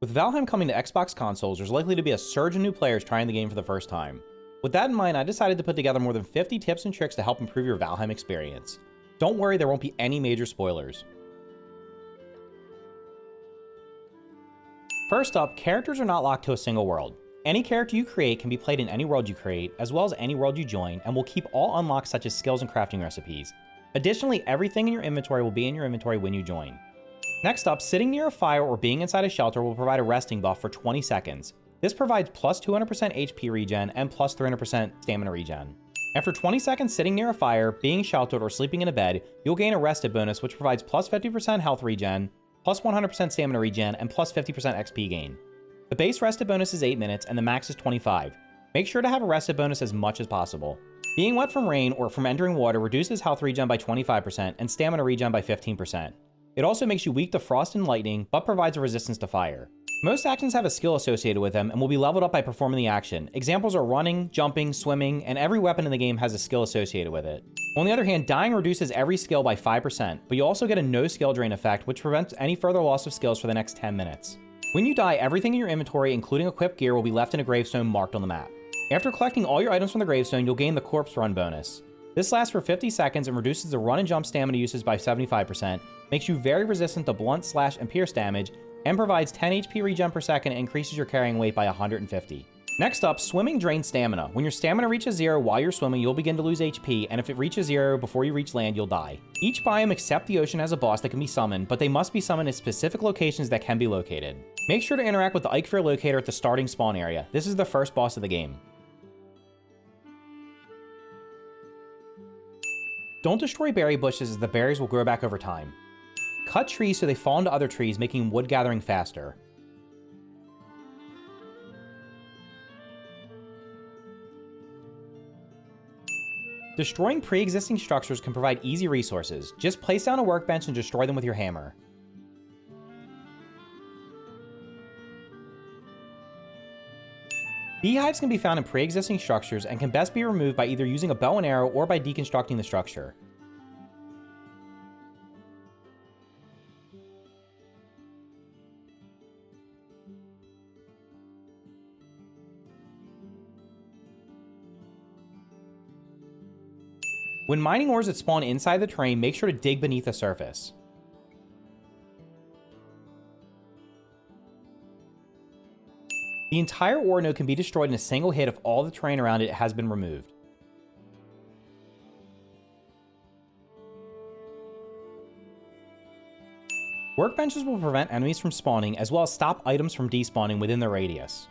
With Valheim coming to Xbox consoles, there's likely to be a surge in new players trying the game for the first time. With that in mind, I decided to put together more than 50 tips and tricks to help improve your Valheim experience. Don't worry, there won't be any major spoilers. First up, characters are not locked to a single world. Any character you create can be played in any world you create, as well as any world you join, and will keep all unlocks such as skills and crafting recipes. Additionally, everything in your inventory will be in your inventory when you join. Next up, sitting near a fire or being inside a shelter will provide a resting buff for 20 seconds. This provides plus 200% HP regen and plus 300% stamina regen. After 20 seconds sitting near a fire, being sheltered, or sleeping in a bed, you'll gain a rested bonus which provides plus 50% health regen, plus 100% stamina regen, and plus 50% XP gain. The base rested bonus is 8 minutes and the max is 25. Make sure to have a rested bonus as much as possible. Being wet from rain or from entering water reduces health regen by 25% and stamina regen by 15%. It also makes you weak to frost and lightning, but provides a resistance to fire. Most actions have a skill associated with them and will be leveled up by performing the action. Examples are running, jumping, swimming, and every weapon in the game has a skill associated with it. On the other hand, dying reduces every skill by 5%, but you also get a no skill drain effect, which prevents any further loss of skills for the next 10 minutes. When you die, everything in your inventory, including equipped gear, will be left in a gravestone marked on the map. After collecting all your items from the gravestone, you'll gain the corpse run bonus. This lasts for 50 seconds and reduces the run and jump stamina uses by 75%, makes you very resistant to blunt, slash, and pierce damage, and provides 10 HP regen per second and increases your carrying weight by 150. Next up, swimming drains stamina. When your stamina reaches 0 while you're swimming, you'll begin to lose HP, and if it reaches 0 before you reach land, you'll die. Each biome except the ocean has a boss that can be summoned, but they must be summoned at specific locations that can be located. Make sure to interact with the Eichfear locator at the starting spawn area. This is the first boss of the game. Don't destroy berry bushes as the berries will grow back over time. Cut trees so they fall into other trees, making wood gathering faster. Destroying pre-existing structures can provide easy resources. Just place down a workbench and destroy them with your hammer. Beehives can be found in pre-existing structures and can best be removed by either using a bow and arrow or by deconstructing the structure. When mining ores that spawn inside the terrain, make sure to dig beneath the surface. The entire ore node can be destroyed in a single hit if all the terrain around it has been removed. Workbenches will prevent enemies from spawning, as well as stop items from despawning within their radius.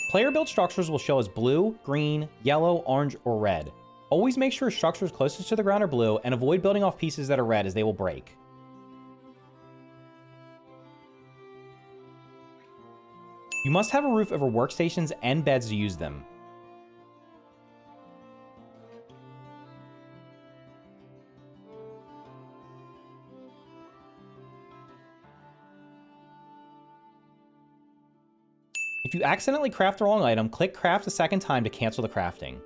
Player-built structures will show as blue, green, yellow, orange, or red. Always make sure structures closest to the ground are blue, and avoid building off pieces that are red as they will break. You must have a roof over workstations and beds to use them. If you accidentally craft the wrong item, click craft a second time to cancel the crafting.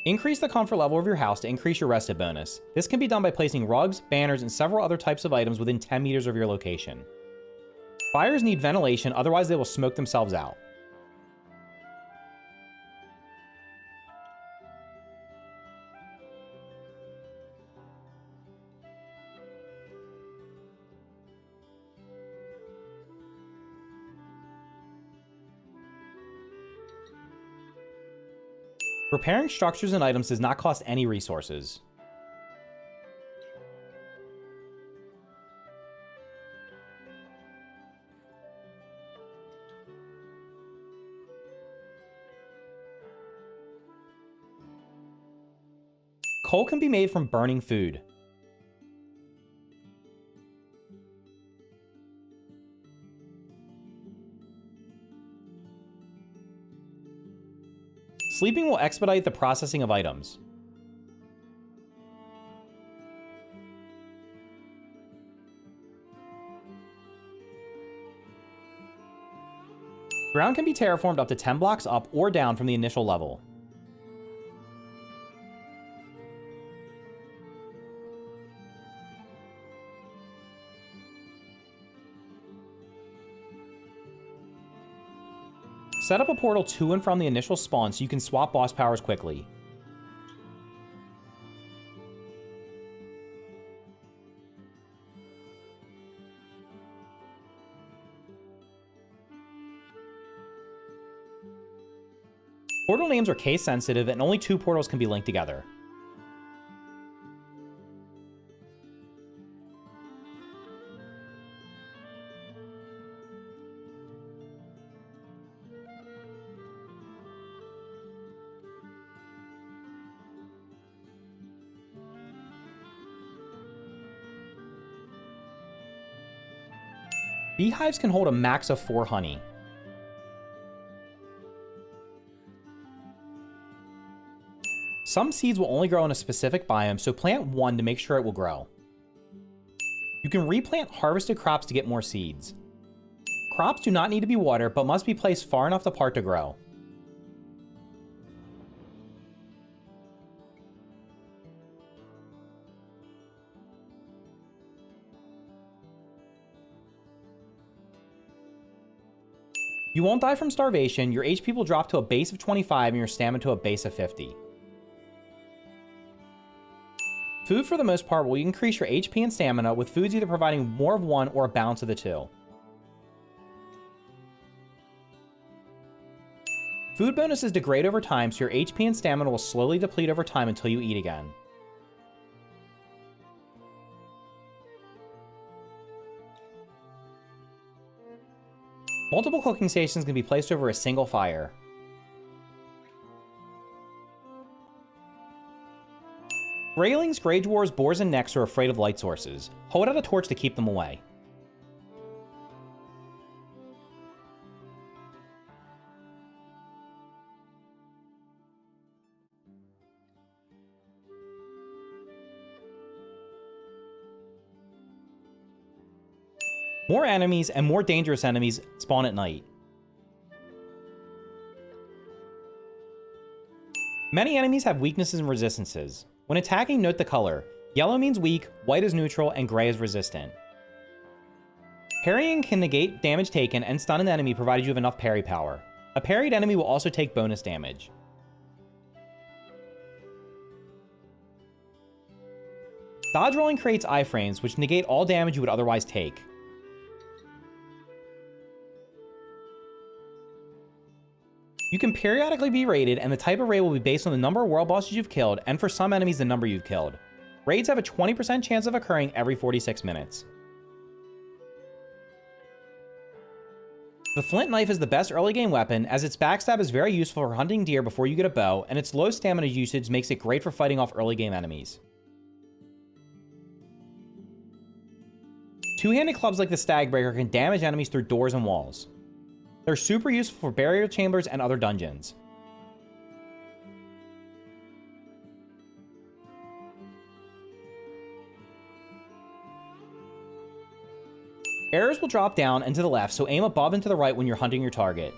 Increase the comfort level of your house to increase your rested bonus. This can be done by placing rugs, banners, and several other types of items within 10 meters of your location. Fires need ventilation, otherwise they will smoke themselves out. Repairing structures and items does not cost any resources. Coal can be made from burning food. Sleeping will expedite the processing of items. Ground can be terraformed up to 10 blocks up or down from the initial level. Set up a portal to and from the initial spawn so you can swap boss powers quickly. Portal names are case sensitive and only 2 portals can be linked together. Beehives can hold a max of 4 honey. Some seeds will only grow in a specific biome, so plant 1 to make sure it will grow. You can replant harvested crops to get more seeds. Crops do not need to be watered, but must be placed far enough apart to grow. You won't die from starvation, your HP will drop to a base of 25 and your stamina to a base of 50. Food for the most part will increase your HP and stamina, with foods either providing more of one or a balance of the two. Food bonuses degrade over time, so your HP and stamina will slowly deplete over time until you eat again. Multiple cooking stations can be placed over a single fire. Graylings, Grey Dwarves, Boars, and Necks are afraid of light sources. Hold out a torch to keep them away. More enemies and more dangerous enemies spawn at night. Many enemies have weaknesses and resistances. When attacking, note the color. Yellow means weak, white is neutral, and gray is resistant. Parrying can negate damage taken and stun an enemy provided you have enough parry power. A parried enemy will also take bonus damage. Dodge rolling creates iframes, which negate all damage you would otherwise take. You can periodically be raided, and the type of raid will be based on the number of world bosses you've killed, and for some enemies, the number you've killed. Raids have a 20% chance of occurring every 46 minutes. The flint knife is the best early game weapon, as its backstab is very useful for hunting deer before you get a bow, and its low stamina usage makes it great for fighting off early game enemies. Two-handed clubs like the Stagbreaker can damage enemies through doors and walls. They're super useful for burial chambers and other dungeons. Arrows will drop down and to the left, so aim above and to the right when you're hunting your target.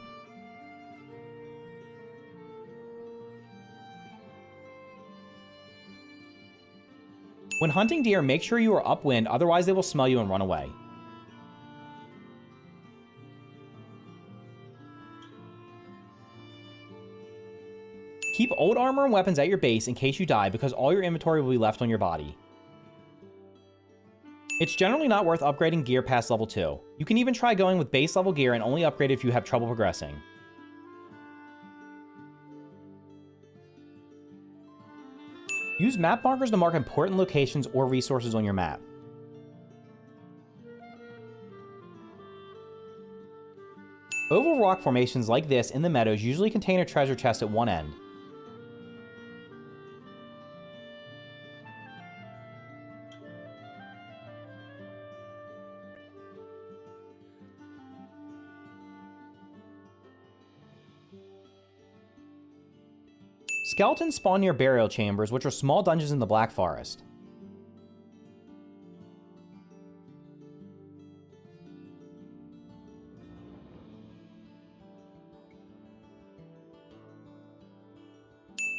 When hunting deer, make sure you are upwind, otherwise they will smell you and run away. Keep old armor and weapons at your base in case you die, because all your inventory will be left on your body. It's generally not worth upgrading gear past level 2. You can even try going with base level gear and only upgrade if you have trouble progressing. Use map markers to mark important locations or resources on your map. Oval rock formations like this in the meadows usually contain a treasure chest at one end. Skeletons spawn near burial chambers, which are small dungeons in the Black Forest.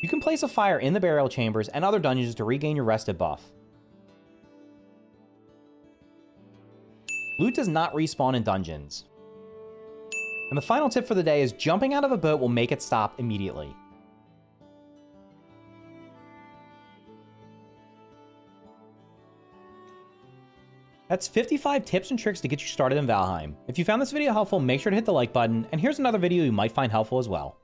You can place a fire in the burial chambers and other dungeons to regain your rested buff. Loot does not respawn in dungeons. And the final tip for the day is jumping out of a boat will make it stop immediately. That's 55 tips and tricks to get you started in Valheim. If you found this video helpful, make sure to hit the like button, and here's another video you might find helpful as well.